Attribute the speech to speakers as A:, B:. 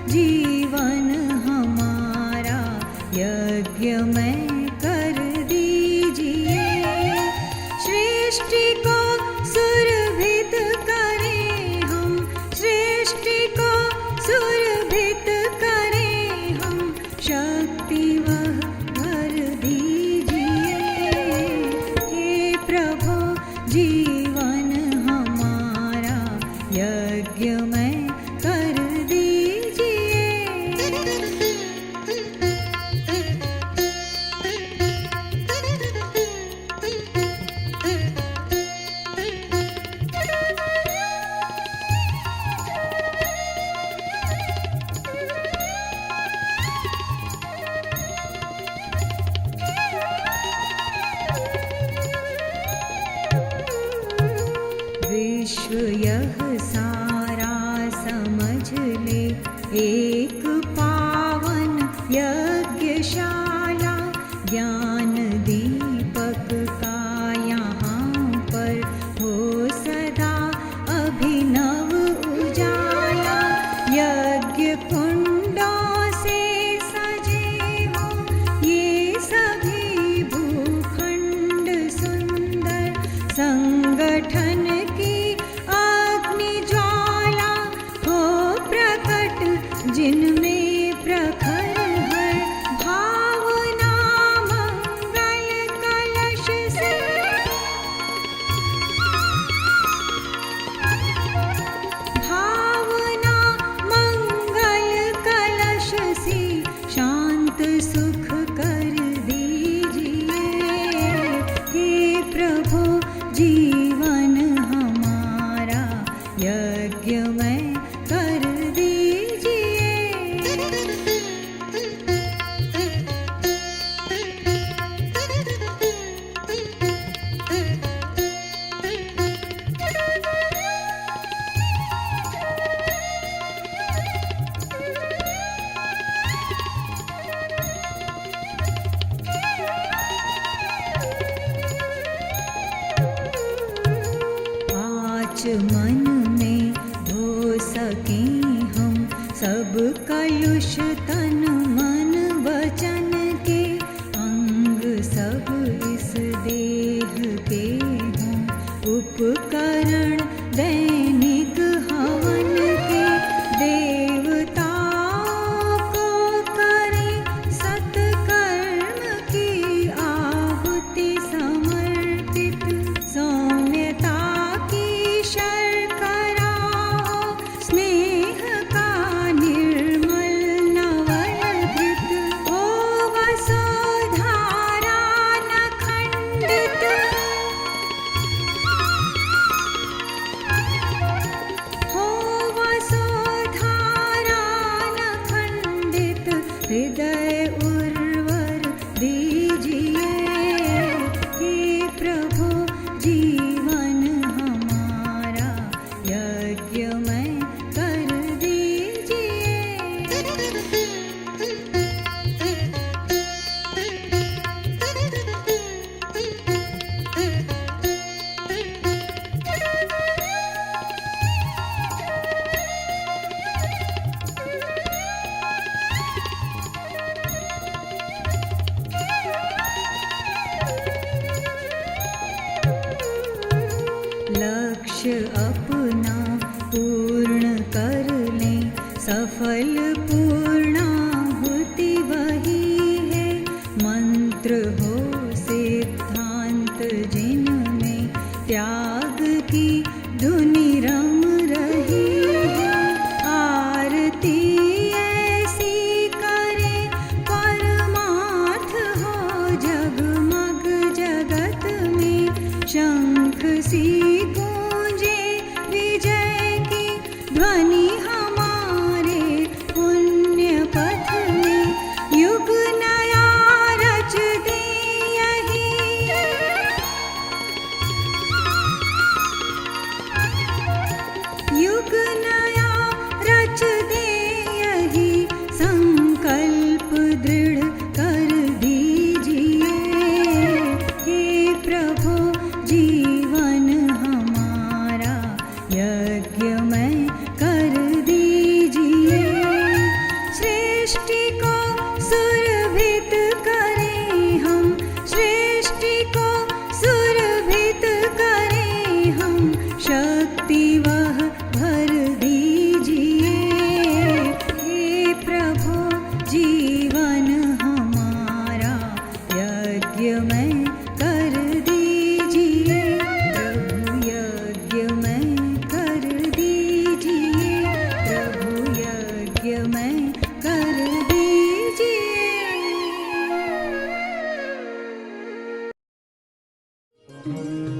A: जीवन हमारा यज्ञमय कर दीजिए। सृष्टि को सुरभित करें हम, सृष्टि को सुरभित करें हम, शक्ति वह भर दीजिए। हे प्रभु जीवन हमारा यज्ञमय कर दीजिए। विश्व यह सारा समझ ले एक पावन यज्ञशाला, ज्ञान दीपक का यहाँ पर हो सदा अभिनव उजाला। यज्ञ कुंडों से सजे हो ये सभी भूखंड, सुंदर संगठन की अग्नि ज्वाला हो प्रकट, जिनमें प्रखर हर भावना मंगल कलश से, भावना मंगल कलश से शांत सुख कर दीजिए। हे प्रभु जीवन हमारा यज्ञमय कर दीजिए। पाँच मन में धो सकें हम सब कलुष, तन मन वचन के अंग सब इस देह के हों उपकरण दैनिक हवन के। देवताओं को करें सत्कर्म की आहुति समर्पित, सौम्यता की शर्करा हो, स्नेह का निर्मल नवल घृत हो, वसुधारा न खंडित हो, वसुधारा न खंडित, हृदय उर्वर दीजिए। हे प्रभु जीवन हमारा यज्ञमय कर दीजिए। लक्ष्य अपना पूर्ण कर लें, सफल पूर्णाहुति वही है। मंत्र हो सिद्धांत जिनमें त्याग की धुनि रम रही है। आरती ऐसी करें परमार्थ हो जगमग जगत में, शंख सी गूंजे विजय की ध्वनि हमारे पुण्य
B: है।